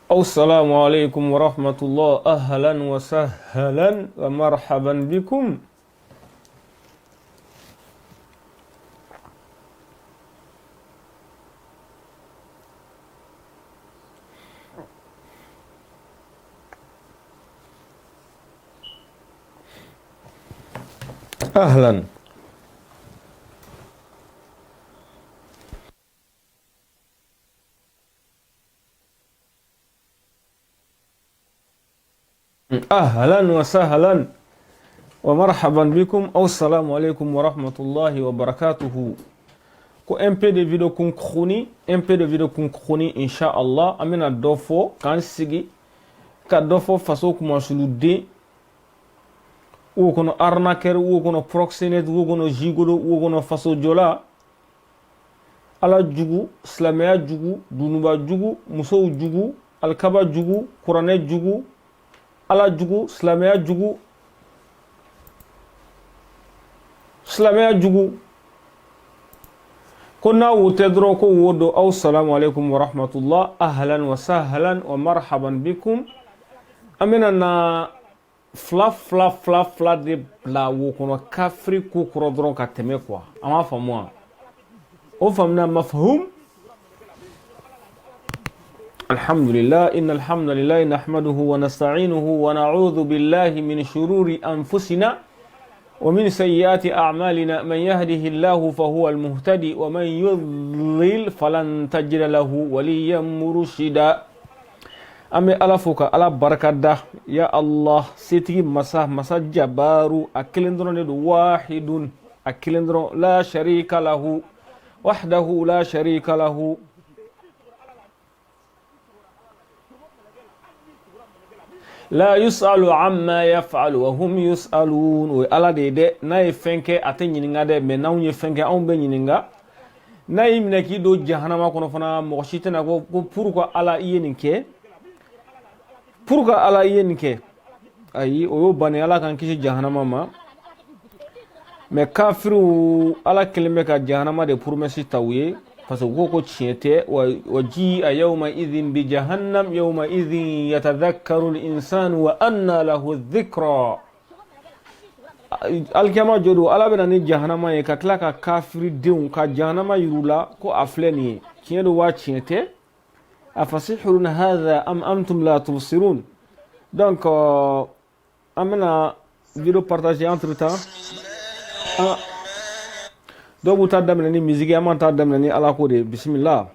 السلام عليكم ورحمة الله. أهلا وسهلا ومرحبا بكم. أهلا. أهلا وسهلا ومرحبا بكم. السلام عليكم ورحمة الله وبركاته. Ko un peu de vidéo kun khuni, un peu de vidéo kun khuni inshallah amina dofo kan sigi ka dofo faso kuma sulude wo kono arnaqueur wo kono proxénète wo kono gigolo wo kono faso jola ala jugu silamɛya jugu dunuba jugu musow jugu alkaba jugu kuranɛ jugu ala jugu silamɛya jugu ko n'a wote dɔrɔn ko wo do aw salamu alaikum wa rahmatullah. Ahlan wa sahlan wa marhaban bikum. An bɛna na fila de bila wo kɔnɔ kafiri ko kɔrɔ dɔrɔn ka tɛmɛ quoi. An b'a faamu wa? O faamuna mafhum? Alhamdulillah, innal hamdalillah nahmaduhu wa nasta'inuhu wa na'udhu billahi min shururi anfusina wa min sayyiati a'malina. Man yahdihillahu fahuwa al-muhtadi wa man yudlil falan tajida lahu waliyan murshida. Ame ala foka ala barakada ya Allah setigi masa jabaru akilendron de wahidun akilendron la sharika lahu wahdahu la sharika lahu la yus'alu amma yaf'alu wa hum yus'alun. O ala de na ye fenke ate nyininga de me na unye fenke on be nyininga na yimne ki do jahannama kono fana mo shitena ko pourquoi ala yeninke ayi o yo bane ala kan kisi jahannama ma me kafiru ala kelime ka jahannama de promesse tawye parce que ko tiete wa ji a yawma idhin bi jahannam yawma idhin yatadhakkaru al-insanu wa anna lahu dhikra. Alkiyama jodo ala bena ni jahannama ye ka tila ka kafiri denw ka jahannama yirula ko a filɛ nin ye tiɲɛ do wa tiɲɛ tɛ afasihurun hadha am antum la tubsirun. Donc an bena vidéo partager entre temps. dɔw b'u ta daminɛ ni musique an b'an ta daminɛ ni ala ko de. Bismillah.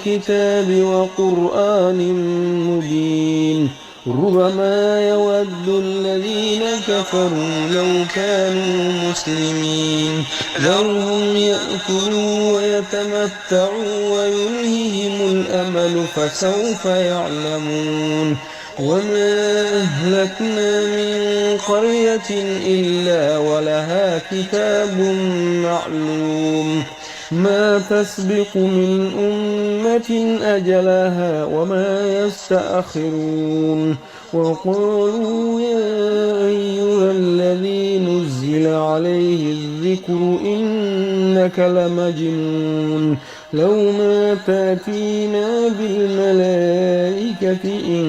الكتاب وقرآن مبين ربما يود الذين كفروا لو كانوا مسلمين ذرهم يأكلوا ويتمتعوا ويلههم الأمل فسوف يعلمون وما أهلكنا من قرية إلا ولها كتاب معلوم ما تسبق من أمة أجلها وما يستأخرون وقالوا يا أيها الذي نزل عليه الذكر إنك لمجنون لو ما تأتينا بالملائكة إن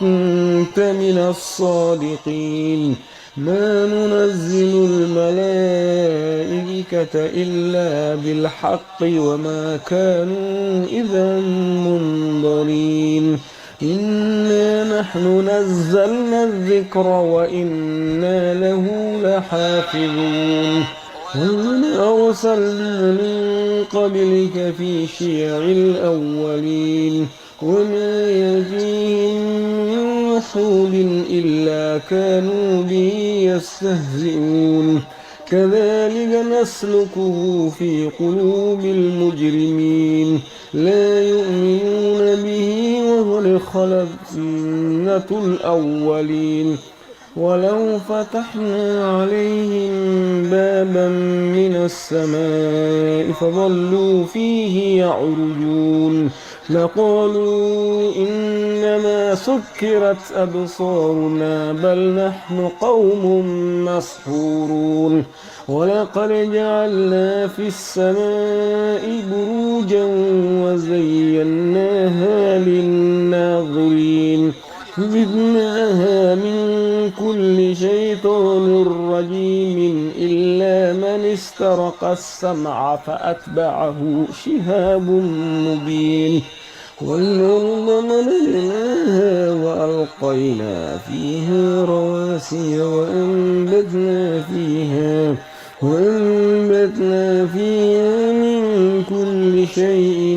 كنت من الصادقين ما ننزل الملائكة إلا بالحق وما كانوا إذا منظرين إنا نحن نزلنا الذكر وإنا له لحافظون ومن أرسلنا من قبلك في شيع الأولين وما يأتيهم من رسول إلا كانوا به يستهزئون كذلك نسلكه في قلوب المجرمين لا يؤمنون به وقد خلت سنة الأولين ولو فتحنا عليهم بابا من السماء فظلوا فيه يعرجون لقالوا إنما سكرت أبصارنا بل نحن قوم مسحورون ولقد جعلنا في السماء بروجا وزيناها للناظرين زدناها من كل شيطان رجيم إلا من استرق السمع فأتبعه شهاب مبين والأرض مددناها وألقينا فيها رواسي وأنبتنا فيها من كل شيء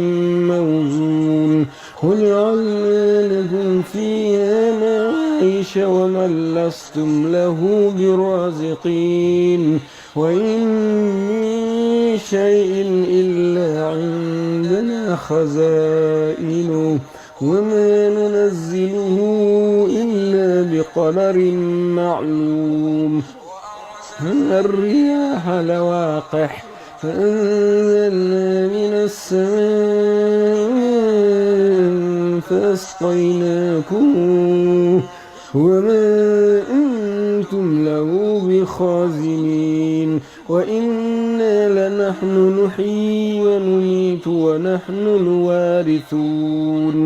موزون وجعلنا لكم فيها معايش ومن لستم له برازقين وإن من شيء إلا عندنا خزائنه وما ننزله إلا بقدر معلوم الرياح لواقح فأنزلنا من السماء فأسقيناكم وما أنتم له بخازنين وإنا لنحن نحيي ونميت ونحن الوارثون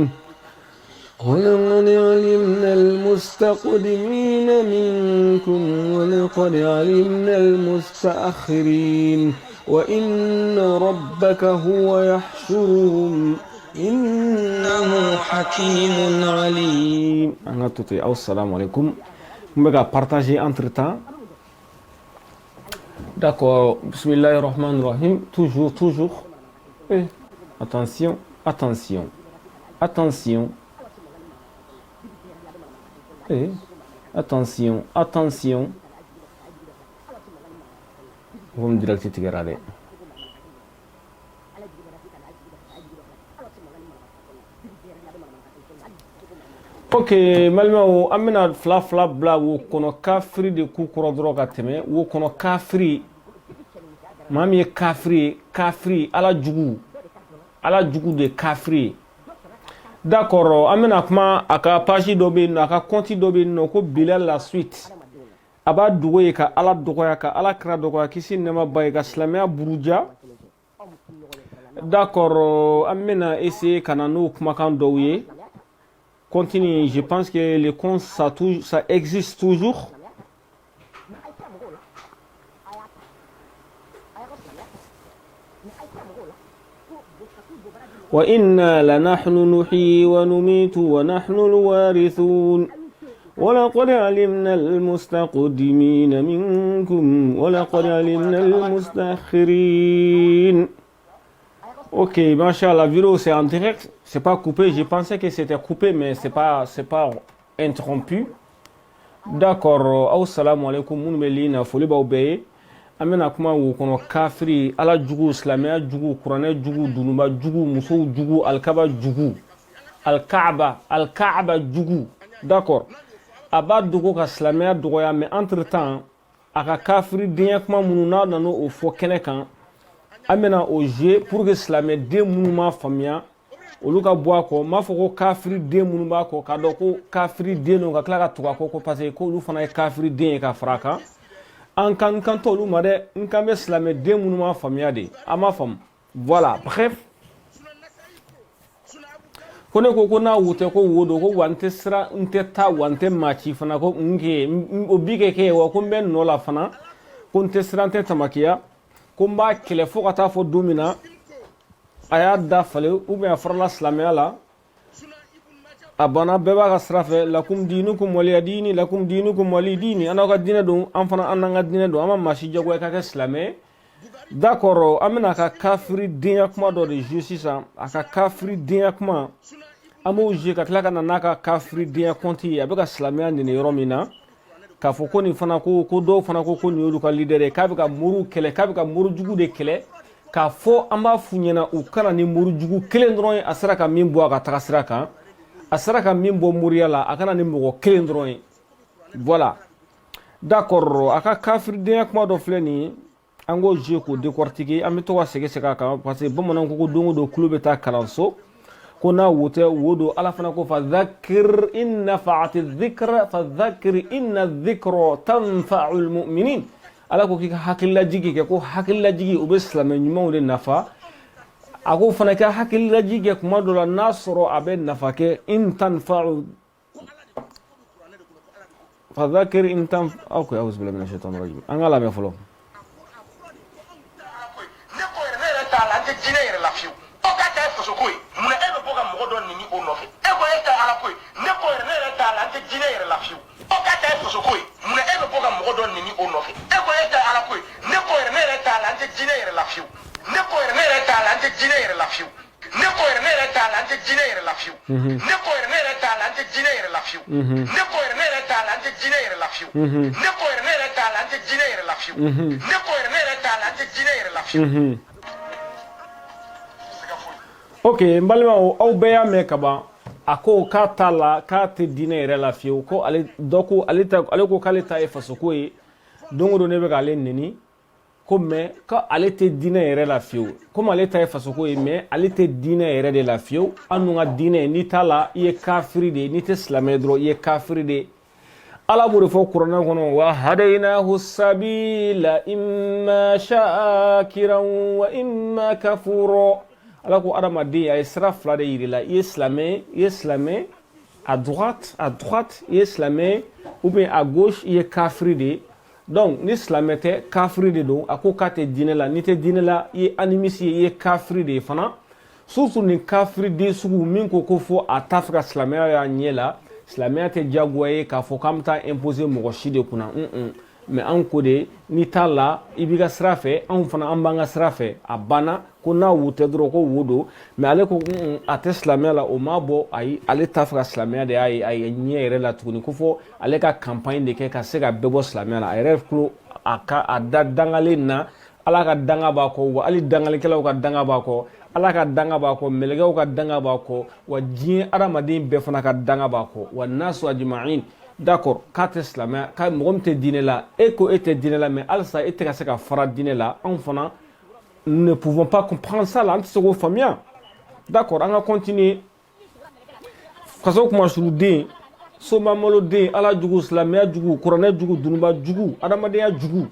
ولقد علمنا المستقدمين منكم ولقد علمنا المستأخرين وإن ربك هو يحشرهم إنه حكيم عليم. Assalamu alaikum. On va partager entre temps. D'accord. Bismillahirrahmanirrahim. Toujours. Et attention. Et attention. Vous me direz que c'est grave. Ok, malma wo amina fla bla wo kono kafiri de ku kuro dro ka teme wo kono kafiri mami kafiri ala jugu de kafiri. D'accord, amina kuma aka page dobe no aka konti dobe no ko Bilal la suite aba dugoye ka ala dogoya ka ala kra dogoya kisi nema baye ka islamia buruja. D'accord, amina essayer kana no kuma kan doye. Continue, je pense que les cons ça existe toujours. وإنا لنحن نحيي ونميت ونحن الوارثون ولقد علمنا المستقدمين منكم ولقد علمنا المستأخرين. Ok, machallah, la vidéo c'est en direct, c'est pas coupé. Je pensais que c'était coupé, mais c'est pas interrompu. D'accord. Assalamu alaikum. Mun melina foli ba obeye. Amena kuma wo kono kafiri ala jugu islamia jugu qur'ana jugu dunuba jugu muso jugu alkaba jugu alkaaba jugu. D'accord. Aba dugu ka islamia dugoya, mais entre temps aka kafiri dinya kuma mununa nano o fo kene kan. Amena oje pour que islamé de mouvement famia oluka boako mafoko kafiri de mouvement ko kadoko kafiri de no ka klara to ko parce que ko lu fana kafiri de ka fraka en kan to lu made nkambe islamé de mouvement famia de ama fam. Voilà, bref kone ko na wute ko wodo ko wante sra nteta wante machi fana ko nge obike ke wa ko ben no la fana ko ntesra nteta makia combat kele fo kata fo domina aya da fale ou bien farla islamia la abana beba ga srafe lakum dinukum waliyadini lakum dinukum walidini ana ga dina do am fana ananga dina do ama mashi jago ka islamé. D'accord, amena ka kafiri dinya kuma do de justice aka kafiri dinya kuma amo je ka klaka na naka kafiri dinya konti abega islamia ni romina ka fo ko ni fana ko do fana ko ni olu ka leader ka be ka muru kele ka be ka muru jugu de kele ka fo amba funyena u kana ni muru jugu kele ndron asara ka mimbo aka takasira kan asara ka mimbo muriala akana ni mbo kele ndron. Voilà, d'accord. Aka kafir de kuma do fleni ango je ko décortiquer amito wa sege sega ka parce que bomonan ko dongo do club ta kalanso كنا وودو على فنكو فذكر إن نفعت الذكر فذكر إن الذكر تنفع المؤمنين على كو كي حكي لا جيجي كو حكي لا جيجي وبسلام نيمو للنفع أكو فنكا حكي لا جيجي كما دول النصر أبن نفاك إن تنفع فذكر إن تنفع أوكي أعوذ بالله من الشيطان الرجيم أنا لا مفلو Ok, mbalima au beya me kaba ako kata la kate dine relafio ko ale doko ale ko kale ta efaso ko e dongo do nebe gale neni ko me ka ale te dine relafio comme ale ta efaso ko e me ale te dine re de lafio anu nga dine ni tala ye kafiri de ni te islamedro ye kafiri de ala buru fo qur'an kono wa hadaynahu sabila imma shakiran wa imma kafura ala ko adamadi ay sera fla de yirila islamé à droite islamé ou bien à gauche il est kafiri de donc l'islamé te kafiri de do ako kate dinela ni te dinela il animisi il est kafiri de fana surtout ni kafiri de sugu min ko ko fo atafra islamé ya nyela islamé te jagoye ka fo kamta imposer mo shide kuna mais an ko de ni tala ibiga srafe an fana an banga srafe abana kuna wute dro ko wudo mais ale ko ateslamia la o mabo ay ale tafra islamia de ay nyere la tukuni ko fo ale ka campagne de ke ka se ka bebo islamia la ay ref ko aka adadangale na ala ka danga ba ko wa ali dangale kala ka danga ba ko ala ka danga ba ko melgaw ka danga ba ko wa jin aramadin be fana ka danga ba ko wa nasu ajma'in d'accord kat islamia ka mogomte dinela eko ete dinela mais alsa ete ka se ka fara dinela en fana ne pouvons pas comprendre ça là, c'est famille. D'accord, on va continuer. Parce que moi je vous dis, soma molode, ala jugu, slamia jugu, corona jugu, dunba jugu, adamadea jugu.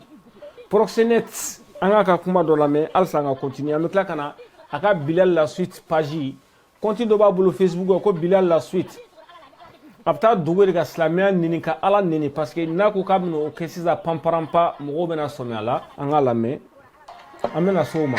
Proxénète, on a kuma dans la main, alsa on va continuer. Avec la kana, aka Bilal la suite page. Continue de voir le Facebook, ko Bilal la suite. Après doué de slamia nini ka ala nini parce que na ko kamno kesiza pamparampa mo bena somia là, on a la main. Amena soma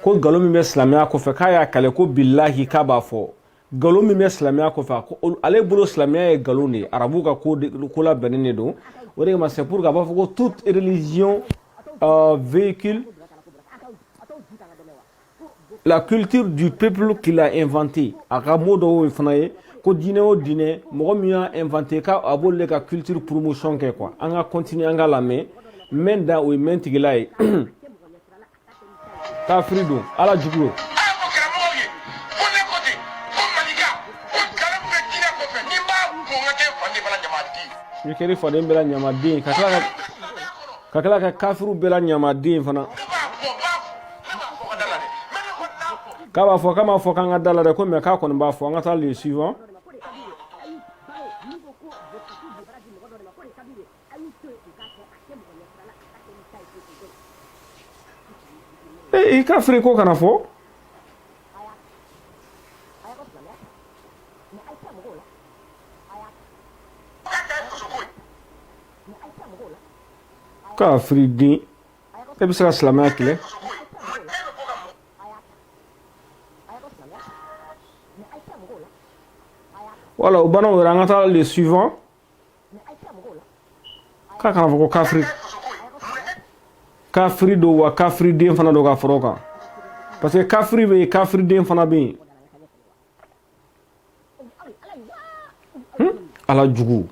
ko galo mi islamia ko fe kaya kale ko billahi ka ba fo galo mi islamia ko fa ko ale bulo islamia e galo ni arabu ka ko la benene do ore ma c'est pour ka ba fo ko toute religion véhicule la culture du peuple qu'il a inventé aka modo fanaye ko dîner au dîner mo mi a inventé ka abole ka culture promotion ke quoi on va continuer on va la mais da o mentigilai ka frido ala juglo ni keri fodem bela nyamadi kakala ka kafiru bela nyamadi fana kama fo kan adala de ko me ka kon ba fo ngata le suivant e ka fri ko kana fo ka fri din e bisa salama kile voilà, au banon rangata le suivant. Kaka na ko kafri do wa kafri den fana do ka foroka. Parce que kafri den fana be. Ala jugu.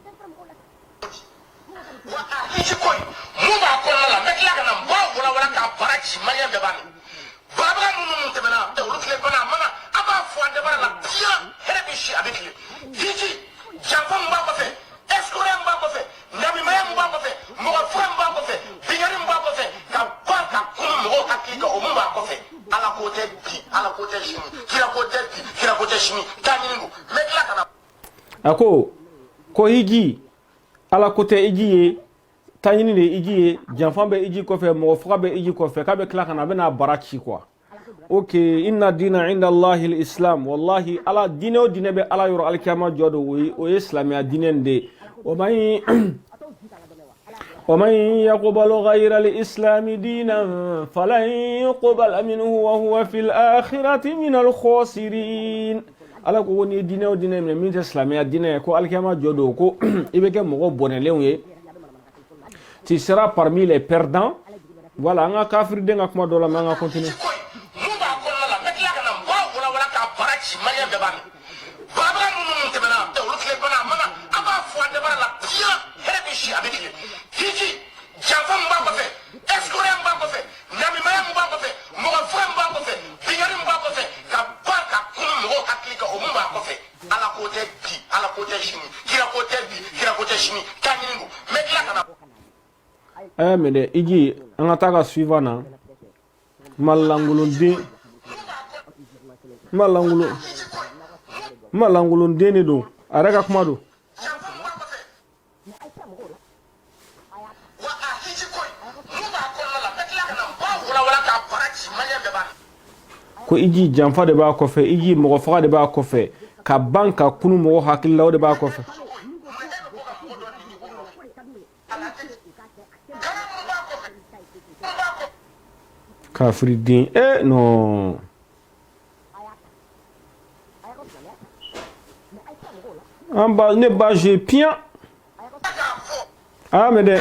hakilika o mun b'a kɔfɛ ala ko tɛ bi ala ko tɛ sini kira ko tɛ bi kira ko tɛ sini taa ɲini don mɛ tila ka na a ko hiji ala ko tɛ hiji ye taa ɲini de hiji ye janfa bɛ hiji kɔfɛ mɔgɔ faga bɛ hiji kɔfɛ k'a bɛ tila ka na a bɛ n'a bara ci quoi ok inna dina inda allahi islam wallahi ala diinɛ o diinɛ bɛ ala yɔrɔ alikiyama jɔ do o ye silamɛya diinɛ de ومن يقبل غير الإسلام دينا فلن يقبل منه وهو في الآخرة من الخاسرين ala ko ni diinɛ o diinɛ min tɛ silamɛya diinɛ ye ko alikiyama jɔ do ko i bɛ kɛ mɔgɔ bɔnɛlenw ye tu seras parmi les perdants voilà an ka kafiriden ka kuma dɔ la mais an ka continuer mais de iji an ka taa ka suivant na malangolonden de don a yɛrɛ ka kuma don ko iji janfa de b'a kɔfɛ iji mɔgɔ faga de b'a kɔfɛ ka ban ka kunu mɔgɔ hakilila o de b'a kɔfɛ kafiriden non ne ba j'ai bien ah mais de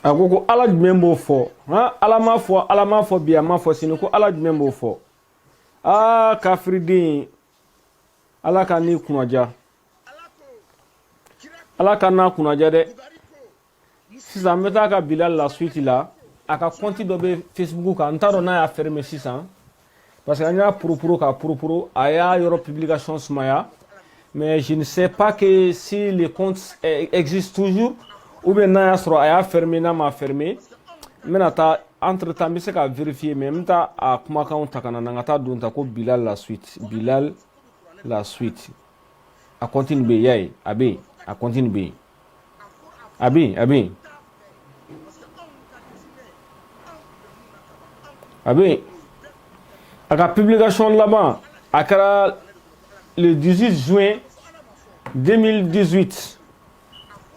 a ko ala jumɛn b'o fɔ ala m'a fɔ bi a m'a fɔ sini ko ala jumɛn b'o fɔ kafiriden ala ka n'i kunnaja ala ka n'a kunnaja dɛ sisan n bɛ taa ka Bilal la suite la a ka compte dɔ bɛ Facebook kan n t'a dɔn n'a y'a fermer sisan parce que an y'a poroporo a y'a yɔrɔ publication sumaya mais je ne sais pas que si les comptes existent toujours ou bien n'a y'a sɔrɔ a y'a fermer n'a m'a fermer n bɛna taa entre temps n bɛ se ka vérifier mais n bɛ taa a kumakanw ta ka na n ka taa don ta ko Bilal la suite a compte bɛ yen y'a ye a bɛ yen a compte bɛ yen a bɛ yen a ka publication laban a kɛra le 18 juin 2018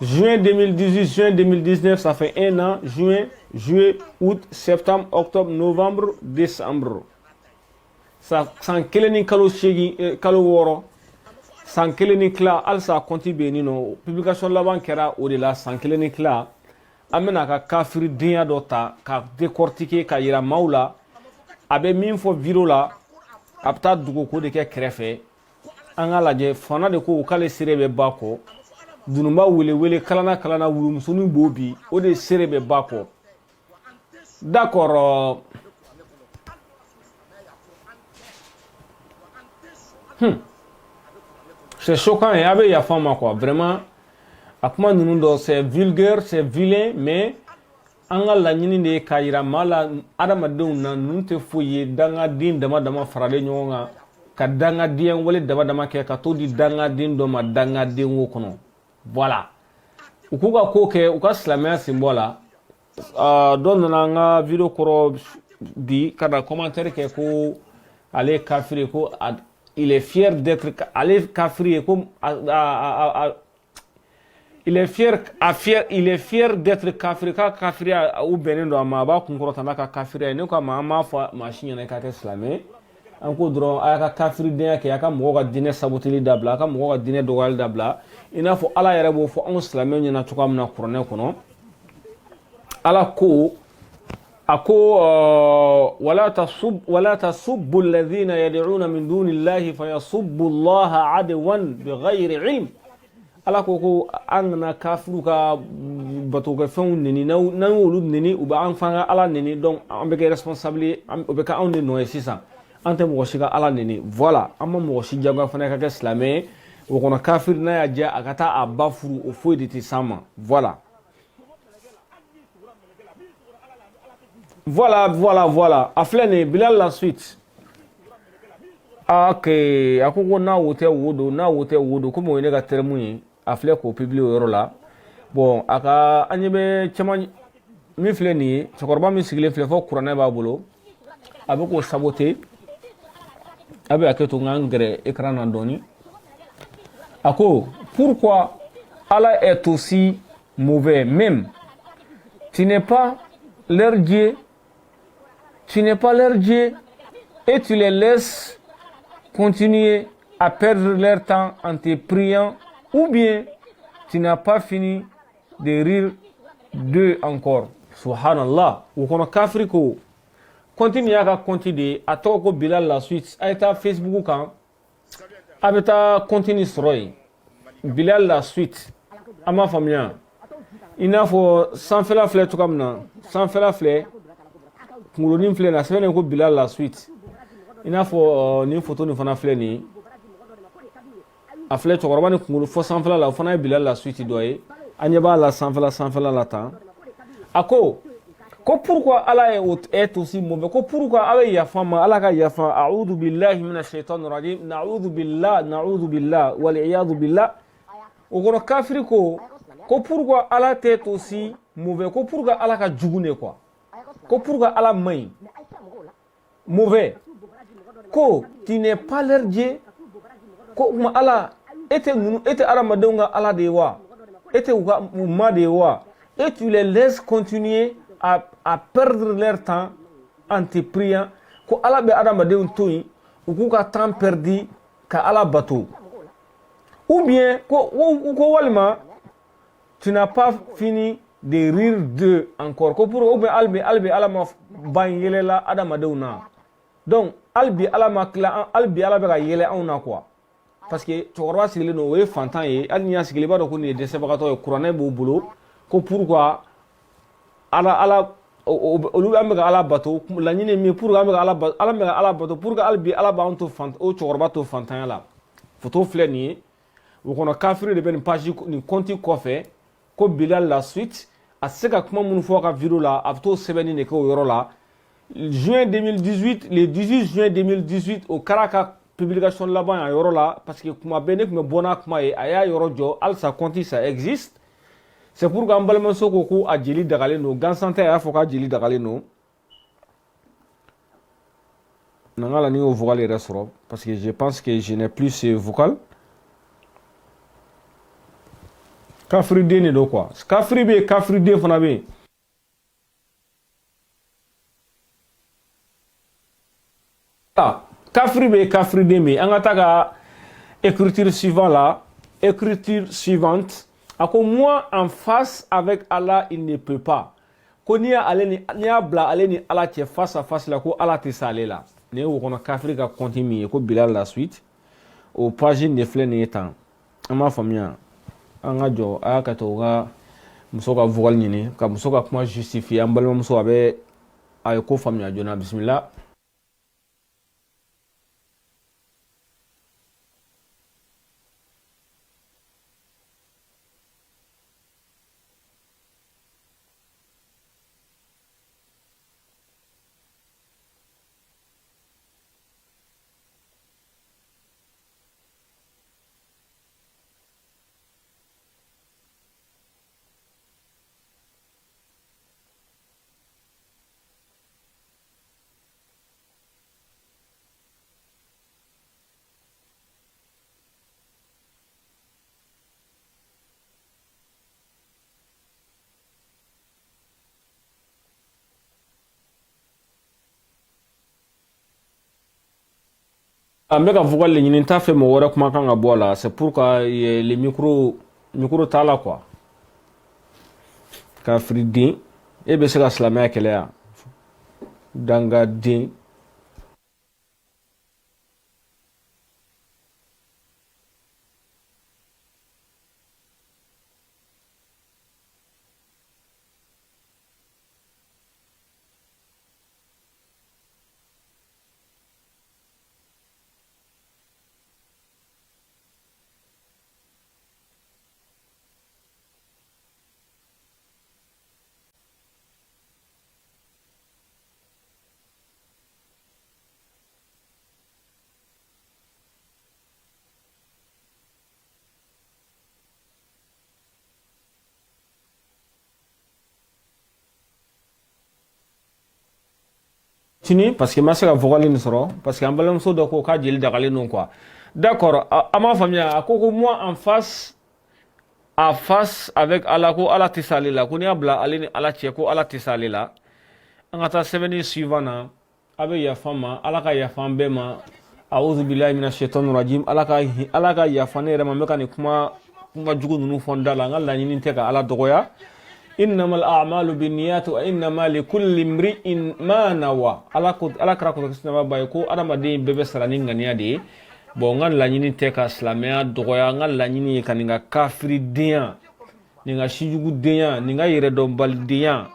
juin 2019 ça fait un an juin juillet août septembre octobre novembre décembre san kelen ni kalo 8 kalo 6 san kelen ni tila halisa compte bɛ yen nɔ publication laban kɛra o de la san kelen ni tila an bɛna ka kafiridenya dɔ ta ka décortiquer ka yira maaw la a bɛ min fɔ video la a bɛ taa dugukolo de kɛ kɛrɛfɛ an ka lajɛ fana de ko k'ale seere bɛ ba kɔ dununba wele kalana wulumusoni b'o bi o de seere bɛ ba kɔ d'accord c'est choquant et a bɛ yafa ma quoi vraiment a kuma ninnu dɔ c'est vulgaire c'est vilain mais an ka laɲini de ye k'a yira maa la adamadenw na ninnu tɛ foyi ye dangaden dama faralen ɲɔgɔn kan ka dangadenya wale dama kɛ ka to di dangaden dɔ ma dangaden wo kɔnɔ voilà u k'u ka ko kɛ u ka silamɛya sen bɔ la dɔ nana an ka video kɔrɔ bi ka na commentaire kɛ ko ale kafiri ko il est fier d'être ale kafiri ye ko il est fier d'être kafiri ka kafiriya u bɛnnen don a ma a b'a kunkɔrɔta n'a ka kafiriya ye ne ko a ma an b'a fɔ maa si ɲɛna i ka kɛ silamɛ an ko dɔrɔn a y'a ka kafiridenya kɛ a ka mɔgɔw ka diinɛ saboteli dabila a ka mɔgɔw ka diinɛ dɔgɔyali dabila i n'a fɔ ala yɛrɛ b'o fɔ anw silamɛw ɲɛna cogoya min na kuranɛ kɔnɔ ala ko a ko wala tasubbu alladhina yad'una min dunillahi fayasubbu allaha adwan bighayri ilm ala ko an kana kafiru ka batokɛfɛnw neni n'an y'olu neni u bɛ an fana ala neni donc an bɛ kɛ responsable o bɛ kɛ anw de nɔ ye sisan an tɛ mɔgɔ si ka ala neni voilà an ma mɔgɔ si jagoya fana ka kɛ silamɛ ye o kɔnɔ kafiri n'a y'a diya a ka taa a ba furu o foyi de tɛ s'an ma voilà a filɛ nin ye Bilal la suite ok a ko n'a wo tɛ wo don komi o ye ne ka terme ye a filɛ k'o publier o yɔrɔ la bon a ka an ɲɛ bɛ caman min filɛ nin ye cɛkɔrɔba min sigilen filɛ fɔ kuranɛ b'a bolo a bɛ k'o saboter a bɛ hakɛ to n k'an gɛrɛ écran na dɔɔni a ko pourquoi Allah est aussi mauvais même tu n'es pas leur Dieu et tu les laisses continuer à perdre leur temps en te priant ou bien tu n'as pas fini de rire d'eux encore. Subhanallah. Ou kono kafri ko continue à continuer à tɔgɔ ko Bilal la suite a taa Facebook kan a bɛ taa continue sɔrɔ yen Bilal la suite a m'a faamuya i n'a fɔ sanfɛla filɛ cogoya min na sanfɛla filɛ kunkolonin filɛ nin a sɛbɛnnen ko Bilal la suite i n'a fɔ nin photo nin fana filɛ nin ye a filɛ cɛkɔrɔba ni kunkolo fɔ sanfɛla la o fana ye Bilal la suite dɔ ye an ɲɛ b'a la sanfɛla la tan a ko pourquoi Allah est aussi mauvais ko pourquoi a bɛ yafa ma ala ka yafa a'udhu billahi minash shaitanir rajim na'udhu billah wal iyadu billah o kɔrɔ kafiri ko pourquoi Allah est aussi mauvais ko pourquoi ala ka jugu ne quoi ko pourquoi ala man ɲi mauvais ko tu n'es pas leur Dieu ko kuma ala e tɛ adamadenw ka ala de ye wa e tɛ u ka ma de ye wa et tu les laisses continuer à perdre leur temps en te priant ko ala bɛ adamadenw to yen u k'u ka temps perdu ka ala bato ou bien ko walima tu n'as pas fini de rire d'eux encore ko pour ou bien albi ala ma ban yelela adamadenw na donc albi ala ma kila albi ala bɛ ka yɛlɛ anw na quoi parce que cɛkɔrɔba sigilen don o ye fantan ye hali ni y'a sigilen i b'a dɔn ko nin ye dɛsɛbagatɔ ye kuranɛ b'o bolo ko pourquoi ala olu an bɛ ka ala bato laɲini min pour an bɛ ka ala bɛ ka ala bato pour que hali bi ala b'an to o cɛkɔrɔba to fantanya la photo filɛ nin ye o kɔnɔ kafiri de bɛ nin page nin compte kɔfɛ ko Bilal la suite a tɛ se ka kuma minnu fɔ a ka vidéo la a bɛ t'o sɛbɛnni de kɛ o yɔrɔ la juin 2018 le 18 juin 2018 o kɛra a ka publication laban a yɔrɔ la parce que kuma bɛɛ ne tun bɛ bɔ n'a kuma ye a y'a yɔrɔ jɔ halisa compte ça existe c'est pour que an balimamuso ko ko a jeli dagalen don gansan tɛ a y'a fɔ k'a jeli dagalen don n'an ka la ni y'o vocal yɛrɛ sɔrɔ parce que je pense que je n'ai plus ce vocal kafiriden de don quoi kafiri bɛ yen kafiriden fana bɛ yen kafiri bɛ yen kafiriden bɛ yen an ka taa ka écriture suivante a ko moi en face avec Allah il ne peut pas ko n'i y'a bila ale ni ala cɛ face à face la ko ala tɛ se ale la nin ye o kɔnɔ kafiri ka compte min ye ko Bilal la suite o page de filɛ nin ye tan an b'a faamuya an ka jɔ a y'a kɛ to ka muso ka vocal ɲini ka muso ka kuma justifier an balimamuso a ye ko faamuya joona bisimila. Mbe ka vocal le nyini ta fait mo wora kuma kan ga bola, c'est pourquoi les micro tala quoi. Ka fridi e be se ka silamɛya kɛlɛya dangaden. Tini parce que ma se ka vocal ni sɔrɔ parce que an balimamuso dɔ ko k'a jeli dagalen non quoi. D'accord, a m'a faamuya a ko ko moi en face avec Allah ko Allah tɛ s'ale la ko n'i y'a bila ale ni Allah cɛ ko Allah tɛ s'ale la. An ka taa sɛbɛnni suivant na a bɛ yafa ma Allah ka yafa an bɛɛ ma. A'udhu billahi minash shaitanir rajim. Allah ka yafa ne yɛrɛ ma n bɛ ka nin kuma jugu ninnu fɔ n da la n ka laɲini tɛ ka Allah dɔgɔya. إنما الأعمال بالنيات وإنما لكل امرئ ما نوى ala kara ko kisna ba ko adamaden bebe sarani ngania de bon ngal la nyini te ka islamia dogoya ngal la nyini kaninga kafiri dia ninga shijugu dia ninga yire do baldia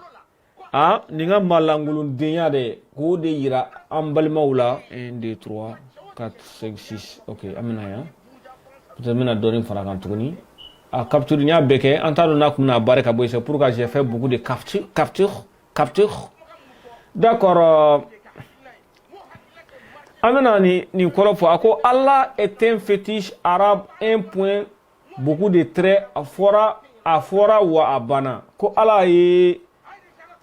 a ninga malangulun dia de ko de yira ambal maula 1 2 3 4 5 6 OK amina ya peut-être mena dorin fara kan tuguni a capture nya beke antado na kumna baraka boy c'est pourquoi j'ai fait beaucoup de capture d'accord amena ni kolofo ako Allah est un fétiche arabe un point beaucoup de traits afora wa abana ko Allah est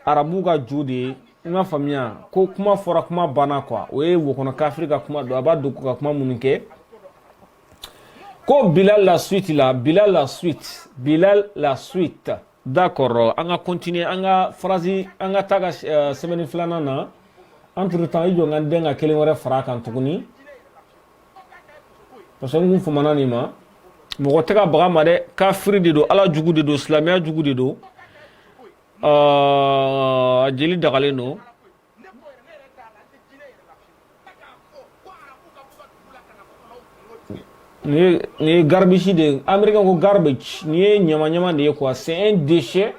arabu ga jude na famia ko kuma fora kuma bana quoi we wo kono ka Afrika kuma do abadu ko kuma munike ko Bilal la suite d'accord on va continuer on va phrase on va taga semaine flana na entre temps ijo ngandenga kelen wore fara kan tuguni parce que ngum fumana ni ma mo tega baga ma de kafiri de do ala jugu de do islamia jugu de do jeli dagale no ni garbage de américain ko garbage ni nyama de quoi c'est un déchet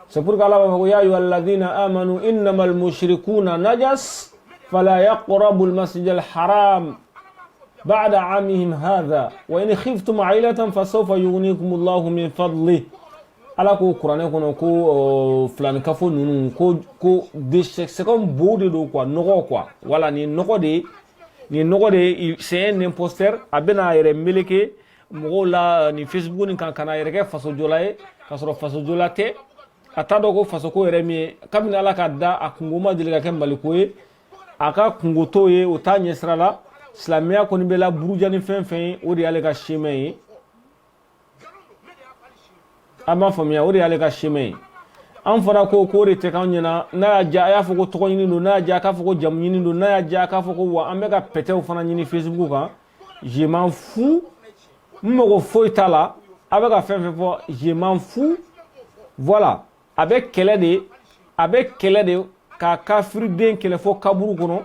c'est pour qu'Allah va dire ya ayyuhalladhina amanu innamal mushrikuna najas fala yaqrabu al-masjid al-haram ba'da 'amihim hadha wa in khiftum 'ailatan fasawfa yughnikum Allahu min fadlihi ala ko Qur'an ko flan kafo nunu ko déchet c'est comme beau de quoi nogo quoi voilà ni nogo de c'est un imposteur abena yere meleke mo la ni Facebook ni kan kana yere ke faso jolaye kasoro faso jolate atado ko faso ko yere mi kamina ala ka da akungoma dilega ke mbalikoye aka kungoto ye otanye srala islamia ko ni bela burujani fen o de ale ka chemin ama famia o de ale ka chemin an fara ko re te kan nyina na ja ya foko to nyini no na ja ka foko jam nyini no na ja ka foko wa an be ka petew fana nyini Facebook kan je m'en fous mo foi tala avec ka fait je m'en fous voilà avec kele de ka kafir den kele fo kaburu kono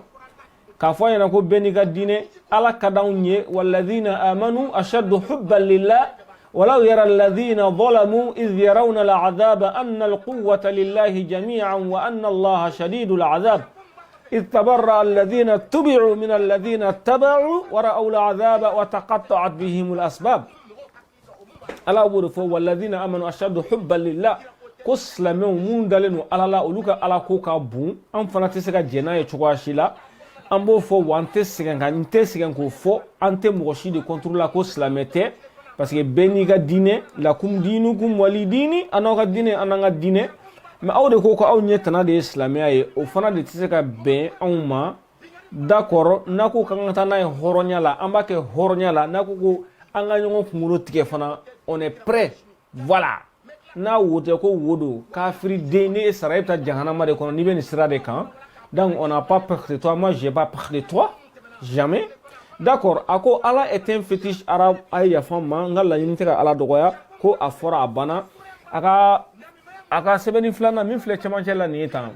ka fo yana ko beniga dine ala kadawnye walladhina amanu ashaddu hubban lillah ولو يرى الذين ظلموا إذ يرون العذاب أن القوة لله جميعا وأن الله شديد العذاب إذ تبرأ الذين اتبعوا من الذين اتبعوا ورأوا العذاب وتقطعت بهم الأسباب ألا ورفوا والذين آمنوا أشد حبا لله كسلموا مندلنوا ألا لا أولوك ألا كوكا بون أم فناتسك جناية چواشيلا أم بو فو وانتسك كو فو أنت مغشي دي كنترولا كسلمته parce que beniga dine la kum dinukum walidini anoka dine ananga dine mais awde ko aw nyetana de islamia ye o fana de tiseka ben awma d'accord nako kangata na horonya la ambake horonya la nako ko anga nyongo kumulo tike fana on est prêt voilà na wote ko wodo kafiri dene saraipta jahannama de kono ni ben sira de kan donc on n'a pas peur de toi moi j'ai pas peur de toi jamais D'accord, ako Allah est un fétiche arabe aya fama ngalla yin teka ala dogoya ko afora abana aka sebeni flana min fle chamancela ni tan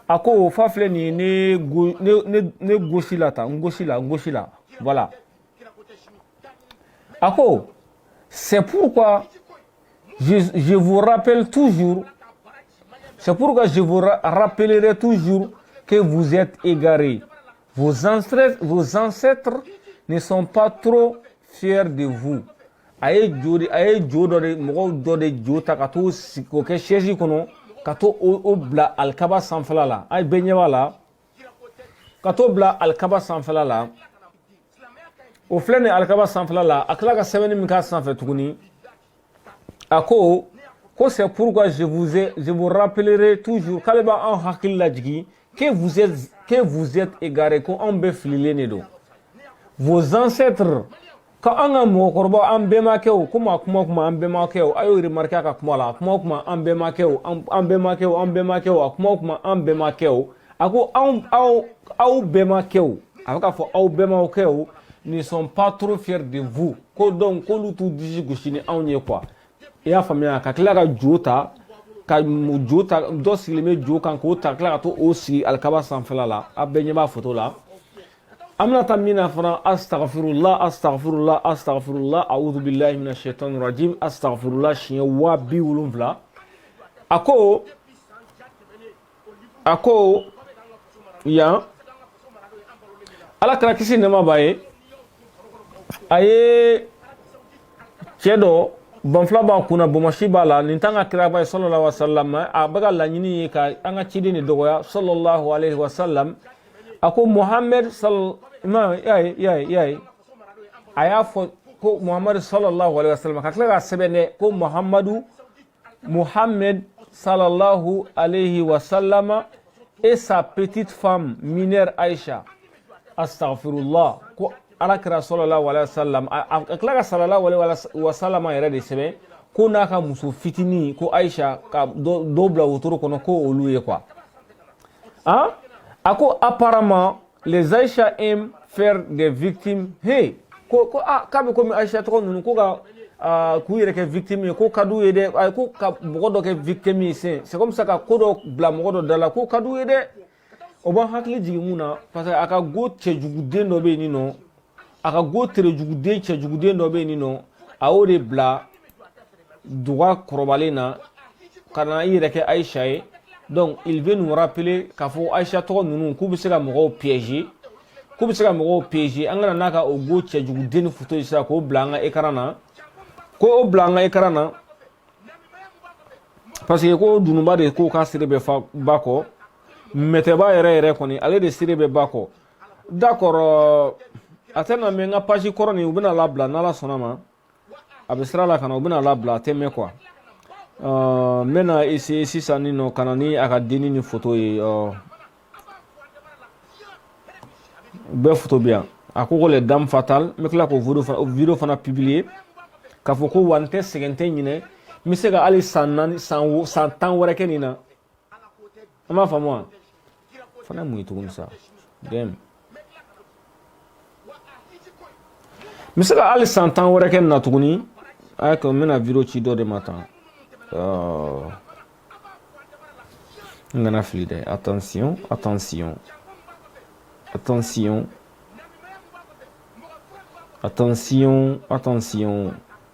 ako fa fle ni ne gosila ta ngosila voilà ako c'est pourquoi je vous rappelle toujours c'est pourquoi je vous rappellerai toujours que vous êtes égarés. Vos ancêtres ne sont pas trop fiers de vous. Aye jodo de mo do de jota kato ko ke cheji kono kato o bla alkaba sanfala ay benye wala kato bla alkaba sanfala la o flene alkaba sanfala la akla ka 7000 ka sanfé tuguni ako ko c'est pourquoi je vous rappellerai toujours kaleba en hakil lajgi que vous êtes égarés ko ambe flilé nedo vos ancêtres ka anga mo korbo ambe makeo kuma ambe makeo ayo remarqué ka kuma la kuma ambe makeo kuma ambe makeo ako au be makeo aka fo au be makeo ne sont pas trop fiers de vous ko donc ko lutu diji gushini awnye quoi ya famia ka kila ka jota ka jota do silime joka ko ta kila ka to osi alkaba sanfala la abenye ba photo la amna tamina fana astaghfirullah a'udhu billahi minash shaitanir rajim astaghfirullah shiya wa bi wulumfla ako ya ala kala kisi nema baye aye chedo banfla ba kuna bomashi bala nintanga kira bay sallallahu alaihi wasallam a baga la nyini ka anga chidi ni dogoya sallallahu alaihi wasallam ako Muhammad aya fo ko Muhammad sallallahu alaihi wasallam ka kila sebene ko Muhammad sallallahu alaihi wasallam et sa petite femme mineure Aïcha astaghfirullah ko alakira sallallahu alaihi wasallam akla sallallahu alaihi wasallam yare de sebe ko naka muso fitini ko Aïcha ka dobla autour kono ko oluye quoi hein ako apparemment les Aïcha aiment faire des victimes hey ko kabe ko mi Aïcha to nunu ko ga ku yere ke victime ko kadu yede ko ka bodo ke victime c'est comme ça ka ko do bla modo dala ko kadu yede o ban hakli jigi muna parce que aka go chejugude no be ni no aka go trejugude chejugude no be ni no a o de bla droit krobalena kana yere ke Aïcha e donc il veut nous rappeler qu'a faut Aïcha to nunu ku bi se ka mo piéger angana naka o go chejugude ni photo isa ko blanga ekrana ko o blanga ekrana parce que ko dunuba de ko ka sirebe fa bako meteba yere koni ale de sirebe bako d'accord atena me nga page koroni ubina labla na la sonama abisra la kana ubina labla teme quoi mena ici sanino kanani aka deni ni photo e be photo bien akoko les dames fatales me kla ko vidéo fana publier ka foko wante segente nyine mi se ga ali sannan san tan wara kenina ama famwa fana muito comme ça dem mi se ga ali san tan wara kenina tuguni ay ko mena vidéo ci do de matin ngana flide attention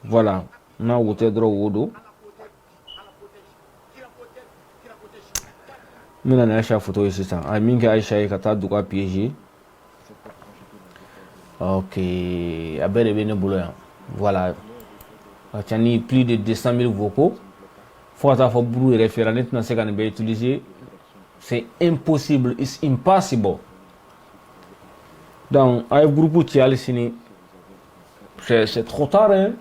voilà na wote dro wodo mina na Aïcha photo ici ça a minga Aïcha ka ta duka piéger OK abere bene bolo ya voilà tani plus de 200 000 vocaux faut ta faut brouiller référent net c'est quand be utiliser c'est impossible it's impossible donc ay groupe ci alisini c'est trop tard hein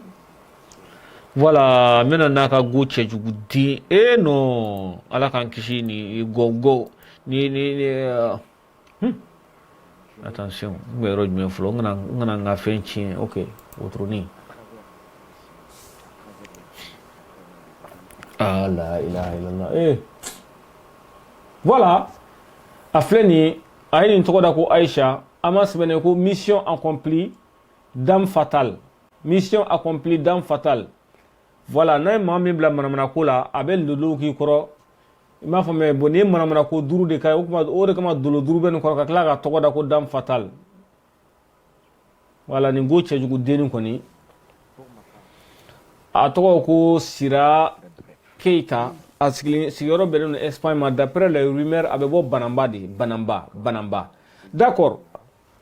voilà maintenant naka go chejugudi no ala kan kishi ni go ni attention me roj me flo ngana nga fenchi OK autre ni ah la ilaha illallah voilà afleni ayini to da ko Aïcha ama semaine ko mission accomplie dame fatale. Mission accomplie dame fatale. Voilà, na mami bla manamana ko la abel lolo ki koro ma fa me boni manamana ko duru de kay o de kama dolo duru ben ko ka kla ka to da ko dame fatale. Voilà, ni go che jugu deni ko ni a to ko Sira Keita askili sigoro beren Espagne ma d'après les rumeurs abebo banamba. D'accord.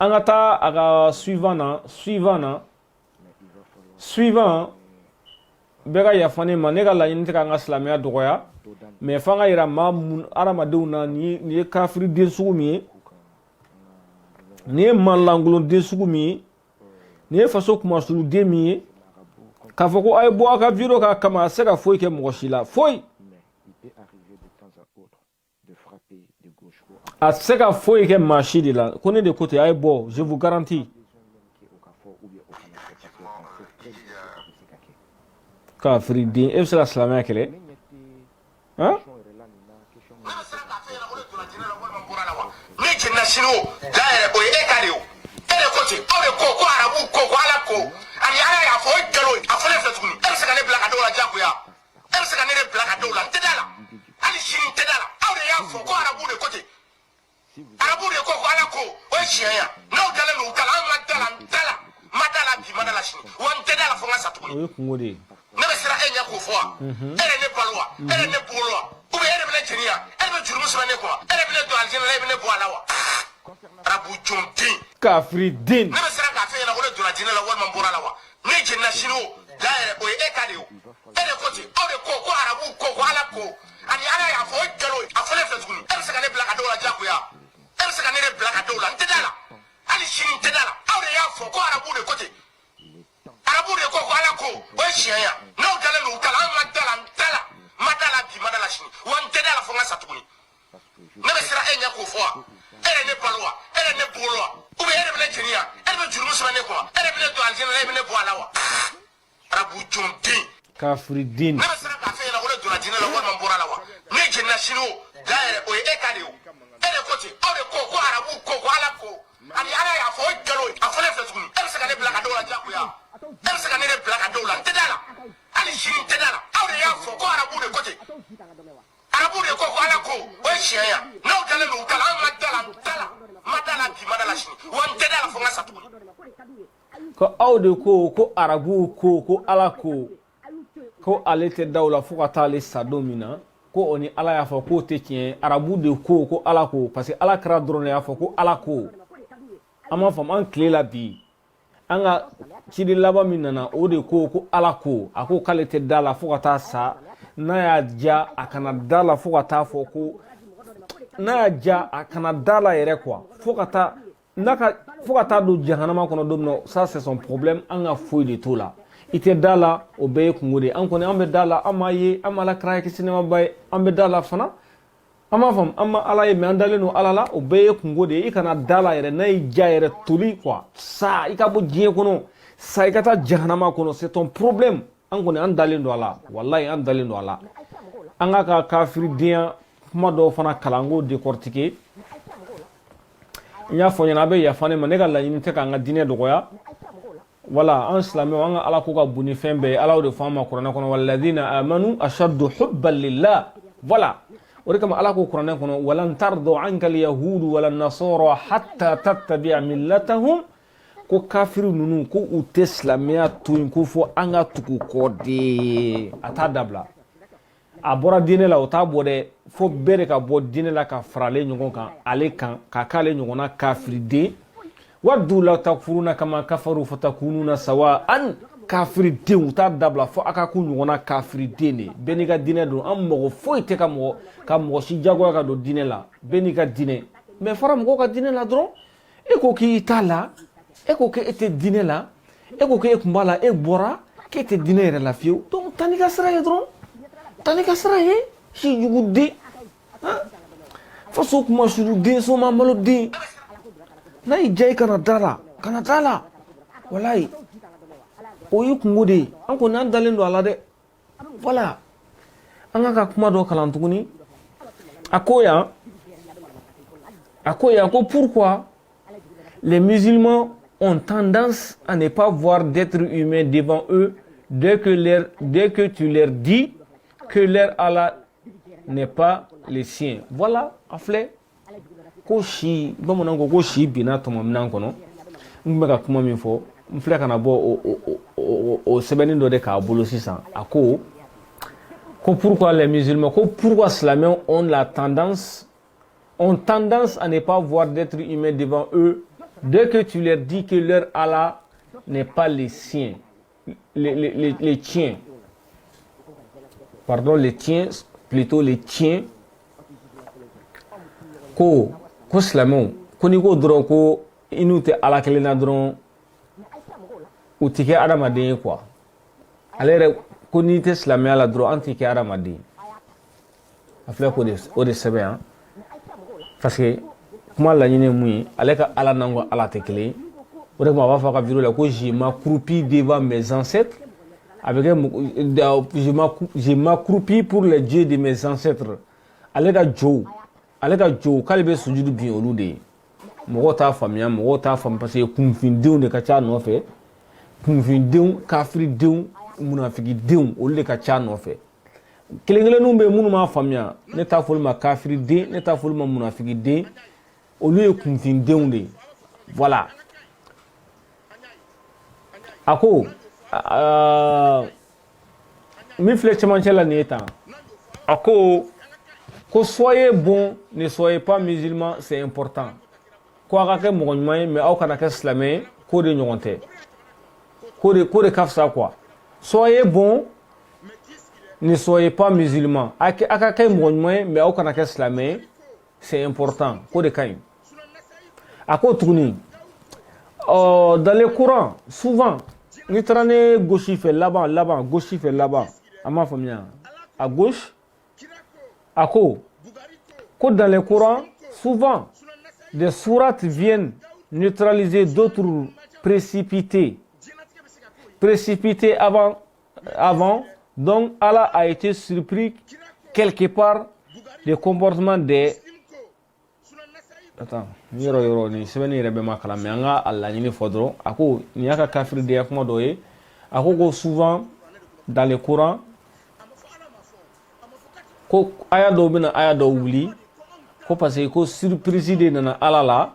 Angata aga suivant bega ya fane manega la yinti ka ngaslamia dogoya mais fanga ira mamun aramaduna ni kafiri den sugumi ni malangulo den sugumi ni faso kuma sulu demi ka foko ay bo aka viro ka kama sega foi ke moshila foi a sega foi ke machidi la connaît de côté ay bo je vous garantis kafiri din e sera islamia kele hein ni national daire o e kariyo ele côté o de ko arabu ko ala ko ani ala ya fo gelo afole fetuni ele se kane black adola jakuya ele se kane black adola tedala ali shin tedala o de ya fo ko arabu de côté arabu de ko ala ko o shiya no dala no kala madala bi madala shin won tedala fo ngasa tukuni o kungodi nebe sira enya ko fo ele ne balwa ele ne bolwa ko be ele bele jenia ele be jurumu sene ko ele bele do aljina ele bele bo alawa arabu jonti kafiri din nebe sira ka fe na ko do aljina la wal man bora lawa ni jinna shino daire o e kade o ele ko ti o de ko arabu ko ala ko ani ala ya fo gelo afole fetuni ele se kane black adola jakuya ele se kane black adola ntedala ali shin tedala awre ya fo ko arabu de ko ti arabu de ko ala ko o shiya no dala no kala madala bi madala shin won tedala fo ngasa tukuni nebe sira enya ko fo ele ne balwa ele ne bolwa o be ele bele jenia ele be jurumu sene ko ele bele do aljina ele bele bo alawa arabu jonti kafiri din nebe sira ka fe na ko do aljina la wal man bora lawa ni jinna shino daire o e kade o ele ko ti o de ko arabu ko ala ko ani ala ya fo gelo afole fetuni ele se kane black adola jakuya ele se kane black adola tedala ali shin tedala awre ya fo ko arabu de côté arabu de ko ala ko o shiya no dala no kala madala bi madala shin won tedala fo ngasa tukuni ko awde ko arabu ko ala ko alete dawla fo ka tale sadomina ko oni ala ya fo ko te tien arabu de ko ala ko parce que ala kra drone ya fo ko ala ko ama fam an clé la bi anga chidi laba minana o de ko ala ko ako kalete dala fo ka ta sa na ya ja akana dala fo ka ta fo ko na ya ja akana dala yere quoi fo ka ta do jahannama kono domno ça c'est son problème anga fouille de tout là ite dala o be kungode an kone ambe dala amaye amala kraye kisinema bay ambe dala fana ama fam amma ala ye mandale no alala o be kungode ikana dala yere nay jaire tuli quoi ça ikabo jie kono ça ikata jahannama kono c'est ton problème an kone an dalen do ala wallahi an dalen do ala anga ka kafiri dia kuma do fana kalango décortiquer nya fonyana be ya fane manega la yinite ka nga dine dogoya voilà en islamé on ala ko ka buni fembe ala de fama qur'ana kono walladina amanu ashaddu hubban lillah voilà ori kama ala ko qur'ana kono walan tardu anka alyahud wala nasara hatta tattabi'a millatahum ko kafiru nunu ko uteslamia to ko fo anga tuku kode ata dabla abora dine la ota bode fo bere ka bo dine la ka frale nyongon kan ale kan ka kale nyongona kafiride waddu la takfuruna kama kafaru fatakununa sawa'an kafiride uta dabla fo aka ku nyongona kafiride ne beni ka dine do am mo fo ite ka mo si jago ka do dine la beni ka dine mais fara mo ka dine la dron e ko ki itala e ko ke ete dine la e ko ke kumbala e bora ke ete dine re la fiu donc tani ka sra dron tani ka sra he si jugude faso kuma shuru de so ma malo de na ijai kana dala wallahi o yi kungode an ko nan dalen do ala de voilà an ka kuma do kalan tuguni akoya ko pourquoi Les musulmans ont tendance à ne pas voir d'êtres humains devant eux dès que tu leur dis que leur Allah n'est pas le sien. Voilà, aflé. Ko shi bamanan ko shi bina to mamnan kono mbaka kuma min fo mfle kana bo o sebeni do de ka bolo sisan ako ko pourquoi les musulmans ko pourquoi islamiens ont tendance à ne pas voir d'êtres humains devant eux dès que tu leur dis que leur Allah n'est pas les siens, les tiens. Pardon, les tiens, plutôt les tiens. Ko islamiens, ko ni ko dron ko inu te ala kelena dron o tike adamaden quoi. Alors ko ni te islamia la dron antike adamaden. Afle ko de sebe hein. Parce que comment la nyine mui ale ka ala nango ala te kele. O de ma va fa ka vidéo la ko j'ai m'accroupi devant mes ancêtres avec j'ai m'accroupi pour les dieux de mes ancêtres. Ale ka jo k'ale bɛ sujudu bin olu de ye mɔgɔw t'a faamuya parce que kunfindenw de ka ca nɔfɛ kunfindenw kafiridenw munafikidenw olu de ka ca nɔfɛ kelen-kelenninw bɛ minnu m'a faamuya ne t'a fɔ olu ma kafiriden ne t'a fɔ olu ma munafikiden olu ye kunfindenw de ye voilà a ko min filɛ cɛmancɛ la nin ye tan a ko soyez bon, ne soyez pas musulmans, c'est important. Quoi que mon mais au Canada islamien, quoi de nyonte. Quoi de kafsa quoi. Soyez bon, ne soyez pas musulmans. Akake mon mais au Canada islamien, c'est important. Quoi de kaim. À quoi tourner? Dans les courants, souvent, nous traînons gauche fait là-bas, gauche fait là-bas. À ma famille, à gauche. Ako, dans les Corans, souvent, des sourates viennent neutraliser d'autres précipités avant. Donc, Allah a été surpris quelque part des comportements des... Attends, ni semaine il ma kala mais anga Allah ni fodro ako ni aka kafir de akuma doye ako souvent dans les Corans ko aya do bina aya do wuli ko parce que ko surprise de nana alala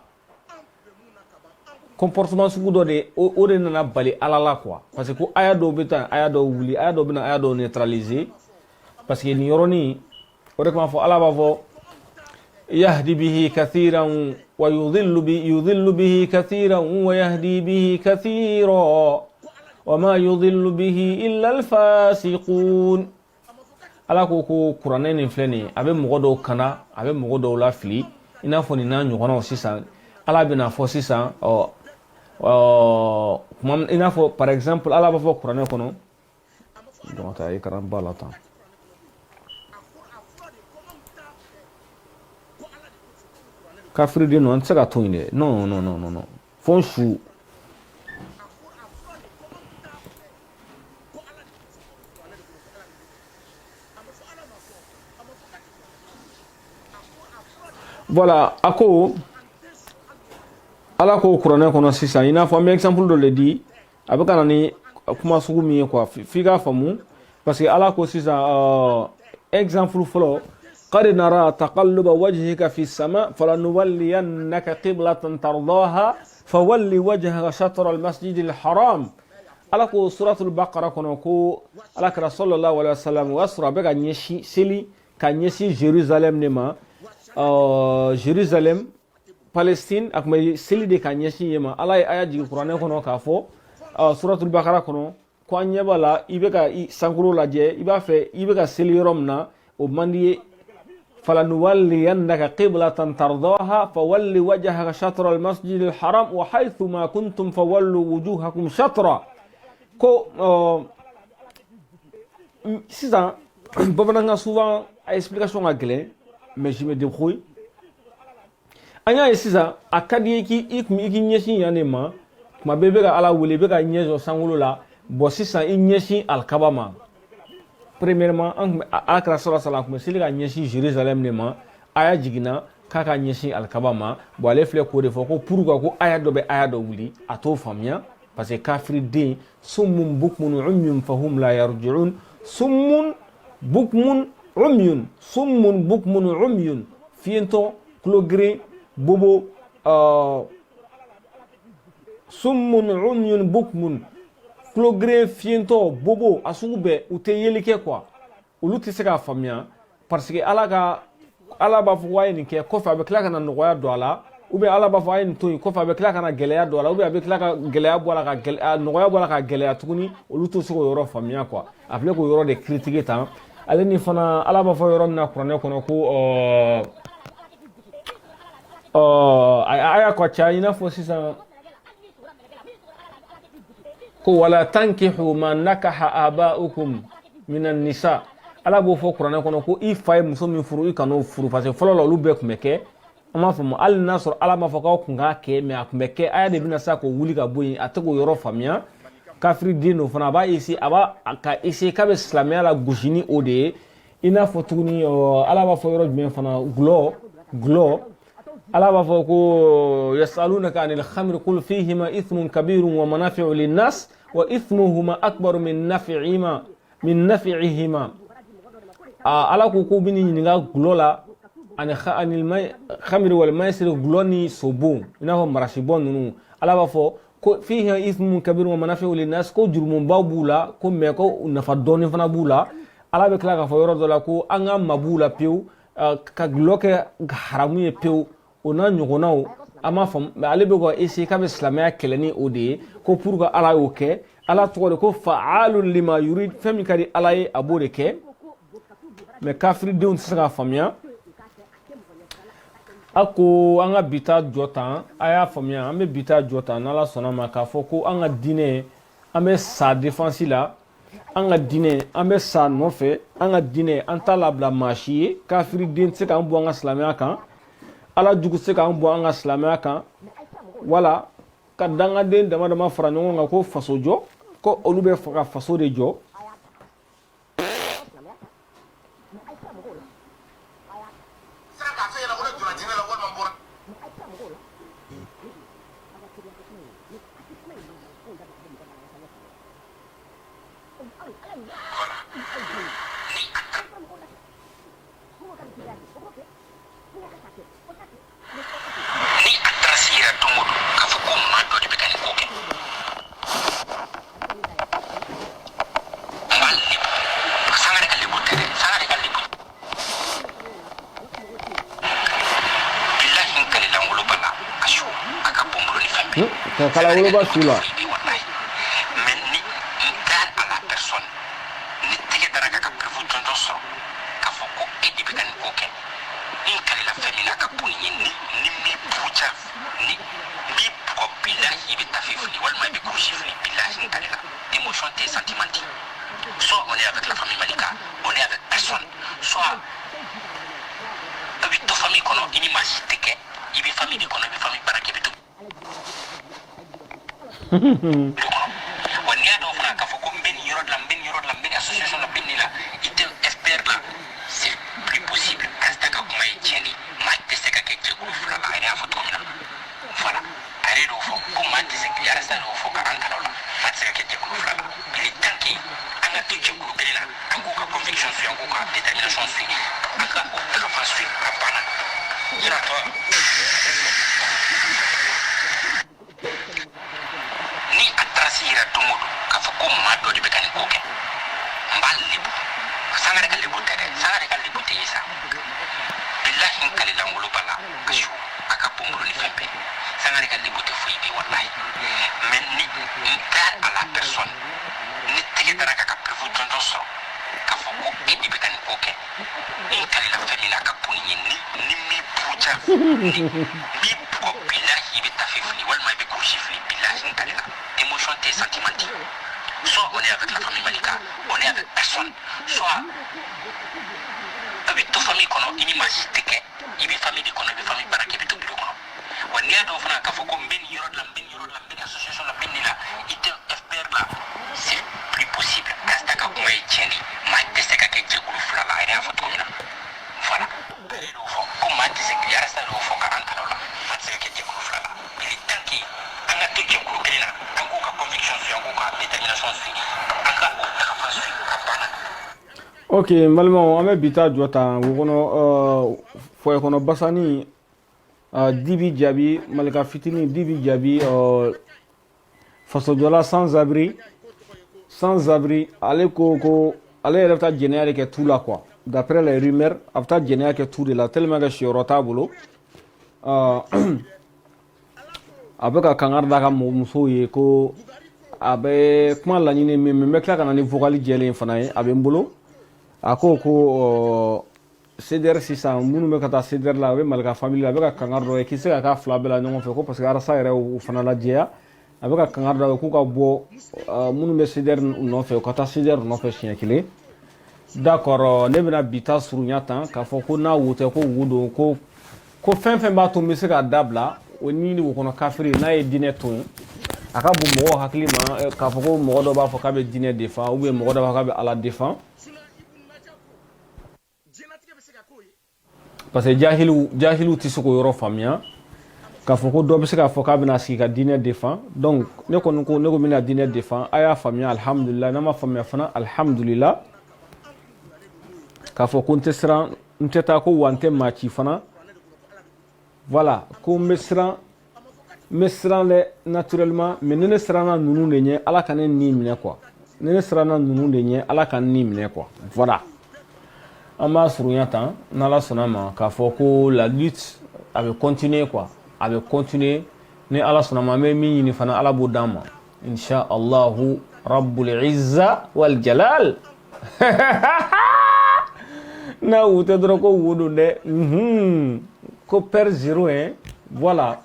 comportement sugu do de o de nana bali alala quoi parce que ko aya do bita aya do wuli aya do bina aya do neutraliser parce que ni yoroni o de ko fo ala ba fo yahdi bihi kathiran wa yudhillu bihi kathiran wa yahdi bihi kathira wa ma yudhillu bihi illa al-fasiqun. Ala ko kuranɛ nin filɛ nin a bɛ mɔgɔ dɔw kana a bɛ mɔgɔ dɔw la fili i n'a fɔ nin n'a ɲɔgɔnnaw sisan ala bɛna fɔ sisan i n'a fɔ par exemple ala b'a fɔ kuranɛ kɔnɔ donc ta écran ba la tan kafiriden non an tɛ se ka to yen dɛ non fɔ n su. Voilà, ako ala ko kuranɛ kɔnɔ sisan i n'a fɔ an bɛ exemple dɔ le di a bɛ ka na ni kuma sugu min ye quoi f'i k'a faamu parce que ala ko sisan exemple fɔlɔ qad nara taqalluba wajhika fi sama falanuwalliyannaka qiblatan tardaha fawalli wajhaka shatra al-masjid al-haram. Ala ko suratul baqara kɔnɔ ko ala kira sallallahu alaihi wasallam o y'a sɔrɔ a bɛ ka ɲɛsin seli ka ɲɛsin Jérusalem de ma. Jérusalem, Palestine, ak may seli de ka ɲɛsin ye ma ala ye aya jigin kuranɛ kɔnɔ k'a fɔ suratul bakara kɔnɔ ko an ɲɛ b'a la i bɛ ka sankolo lajɛ i b'a fɛ i bɛ ka seli yɔrɔ min na o man di ye falanuwalliyannaka qiblatan tardaha fawalli wajhaka shatra al-masjid al-haram wa haythu ma kuntum fawallu wujuhakum shatra ko sisan bamanankan souvent a explication ka gɛlɛn mais je me débrouille. Anya sisan a ka di ye i ɲɛsin yan de ma tuma bɛɛ i bɛ ka ala wele i bɛ ka ɲɛ jɔ sankolo la bon sisan i ɲɛsin alikaba ma premièrement an tun bɛ alakira sallallahu alaihi wa sallam tun bɛ seli ka ɲɛsin Jérusalem de ma aya jiginna k'a ka ɲɛsin alikaba ma bon ale filɛ k'o de fɔ ko pourquoi ko aya dɔ bɛ aya dɔ wuli a t'o faamuya parce que kafiriden summun bukmun umyun fahum la yarji'un summun bukmun umyun fiyentɔ kulogeren bobo summun umyun bukmun kulogeren fiyentɔ bobo a sugu bɛɛ u tɛ yeli kɛ quoi olu tɛ se k'a faamuya parce que ala b'a fɔ ko a ye nin kɛ kɔfɛ a bɛ tila ka na nɔgɔya don a la ou bien ala b'a fɔ a ye nin to yen kɔfɛ a bɛ tila ka na gɛlɛya don a la ou bien a bɛ tila ka gɛlɛya bɔ a la ka nɔgɔya bɔ a la ka gɛlɛya tuguni olu tɛ se k'o yɔrɔ faamuya quoi a filɛ k'o yɔrɔ de critiquer tan ale ni fana ala b'a fɔ yɔrɔ min na kuranɛ kɔnɔ ko aya ka ca i n'a fɔ sisan ko wala tankihu ma nakaha aba'ukum minan nisa ala b'o fɔ kuranɛ kɔnɔ ko i fa ye muso min furu i kan'o furu parce que fɔlɔ la olu bɛɛ tun bɛ kɛ an b'a faamu hali n'a sɔrɔ ala m'a fɔ k'aw kun k'a kɛ mais a tun bɛ kɛ aya de bɛna sa k'o wuli ka bɔ yen a tɛ k'o yɔrɔ faamuya kafiriden do fana a b'a ka essayer k'a bɛ silamɛya la gosi ni o de ye i n'a fɔ tuguni ala b'a fɔ yɔrɔ jumɛn fana gulɔ ala b'a fɔ ko yasalunaka anil khamri qul fihima ithmun kabirun wa manafi'u linnas wa ithmuhuma akbaru min nafi'ihima ala ko bɛ ni ɲininka gulɔ la ani khamri wal maisir gulɔ ni sobon i n'a fɔ marasibɔ ninnu ala b'a fɔ ko fihi ithmun kabirun wa manafi'u linnas ko jurumunbaw b'u la ko mais ko nafa dɔɔni fana b'u la ala bɛ tila k'a fɔ yɔrɔ dɔ la ko an ka ma b'u la pewu ka gulɔ kɛ haramu ye pewu o n'a ɲɔgɔnnaw an m'a faamu mais ale bɛ ka essayer k'a bɛ silamɛya kɛlɛ ni o de ye ko pour que ala y'o kɛ ala tɔgɔ de ko fa'alun lima yurid fɛn min ka di ala ye a b'o de kɛ mais kafiridenw tɛ se k'a faamuya a ko an ka bi ta jɔ tan a y'a faamuya an bɛ bi ta jɔ tan n'ala sɔnna ma k'a fɔ ko an ka diinɛ an bɛ sa défense la an ka diinɛ an bɛ sa nɔfɛ an ka diinɛ an t'a labila maa si ye kafiriden tɛ se k'an bɔ an ka silamɛya kan ala jugu tɛ se k'an bɔ an ka silamɛya kan wala ka dangaden dama dama fara ɲɔgɔn kan ko faso jɔ ko olu bɛ fɛ ka faso de jɔ kala woloba su la ma tise yara sa lo foka an alola matse ke je ko flala il tanki anga to je ko kelina an ko ka conviction su an ko ka détermination su aka ka fasu apana. Ok, malmo ame bita jota wono foye kono basani dibi jabi malika fitini dibi jabi faso jola sans abri ale ko ale yɛrɛ ta jɛnɛya de kɛ tout la quoi d'après les rumeurs a ta jɛnɛya kɛ tout de la tellement que siyɔrɔ t'a bolo a bɛ ka kangari da ka musow ye ko a bɛ kuma laɲini min bɛ tila ka na ni vocal jɛlen fana ye a bɛ n bolo a ko CDR sisan minnu bɛ ka taa CDR la a bɛ malika famille la a bɛ ka kangari dɔ ye k'i se ka k'a fila bɛɛ la ɲɔgɔn fɛ ko parce que arasa yɛrɛ u fana lajɛya a bɛ ka kangari dɔ ye k'u ka bɔ minnu bɛ CDR nɔfɛ u ka taa CDR nɔfɛ siɲɛ kelen d'accord ne bɛna bi ta surunya tan k'a fɔ ko n'a wo tɛ ko wo don ko fɛn fɛn b'a to n bɛ se ka dabila o ni wo kɔnɔ kafiri n'a ye diinɛ to yen a ka bon mɔgɔw hakili ma k'a fɔ ko mɔgɔ dɔ b'a fɔ k'a bɛ diinɛ défend ou bien mɔgɔ dɔ b'a fɔ k'a bɛ ala défend parce que jahiliw tɛ se k'o yɔrɔ faamuya k'a fɔ ko dɔ bɛ se k'a fɔ k'a bɛna sigi ka diinɛ défend donc ne kɔni ko ne ko n bɛna diinɛ défend a y'a faamuya alhamdulillah n'a ma faamuya fana alhamdulillah k'a fɔ ko n tɛ taa ko wa n tɛ maa ci fana voilà ko n bɛ siran dɛ naturellement mais ni ne siranna ninnu de ɲɛ ala ka ne ni minɛ quoi ni ne siranna ninnu de ɲɛ ala ka ni minɛ quoi voilà an b'a surunya tan n'ala sɔnna ma k'a fɔ ko la lutte a bɛ continuer quoi a bɛ continuer ni ala sɔnna ma an bɛ min ɲini fana ala b'o d'an ma insha allahu rabbul izza wal jalal n'a wute dɔrɔn ko wo don dɛ ko père zéro hein voilà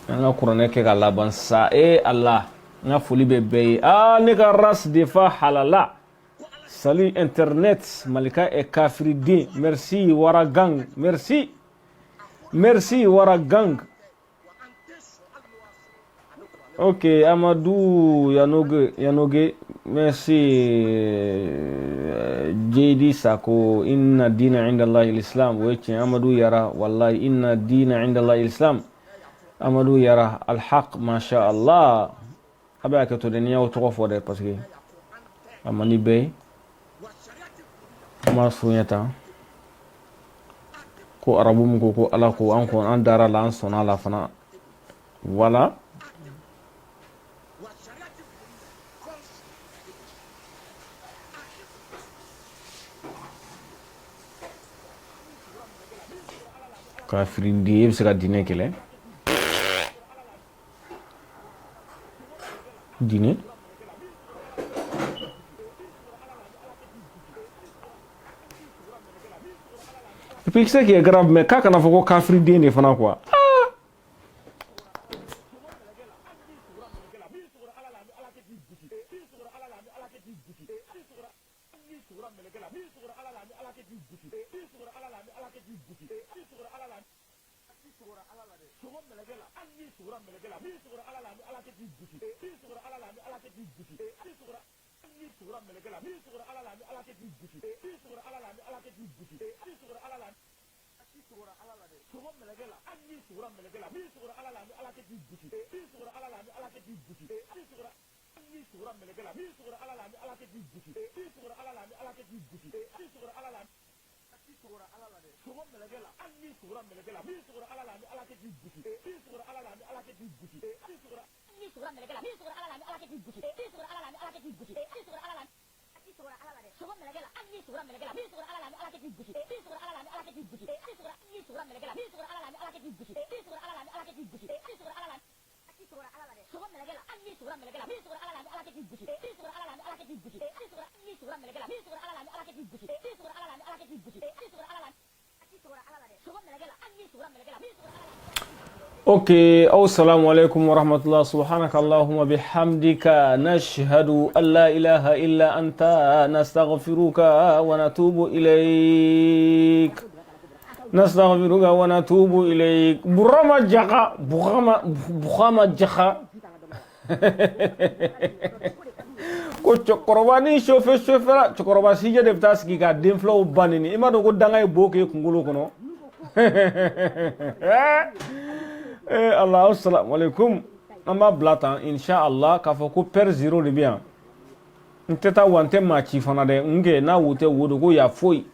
an ka kuranɛ kɛ ka laban sa Allah n ka foli bɛ bɛɛ ye ne ka race de fa halala salut internet malika est kafiri den merci wara gang merci wara gang. Ok, Amadou Yanoge, merci. JD Sako, inna dina inda Allah l'Islam. Oui, Amadou Yara, wallahi, inna dina inda Allah l'Islam. Amadou Yara, al-haq, masha Allah. Abe ake to denia o toko fode parce que amani be ma sunyata ko arabu mu ko ala ko an ko an dara la an sona la fana voilà. Kafirin di bisa ka dine kele dine et puis ce qui est grave mais quand on a fait kafirin di ne fana quoi Ok, assalamu alaikum wa rahmatullah, subhanaka Allahumma bihamdika, nashhadu an la ilaha illa anta, nastaghfiruka wa natubu ilayk. Nastaghfiruka wa natubu ilayk. Burama jaka, Bukhama jaka. ko cɛkɔrɔba ni chauffeur cɛkɔrɔba sijɛ de bɛ taa sigi ka den filaw banini i ma dɔn ko danga ye bo k'e kunkolo kɔnɔ Allah assalamu alaikum an b'a bila tan inshallah k'a fɔ ko père zero de bɛ yan n tɛ taa wa n tɛ maa ci fana dɛ n kɛ n'a wo tɛ wo don ko y'a foyi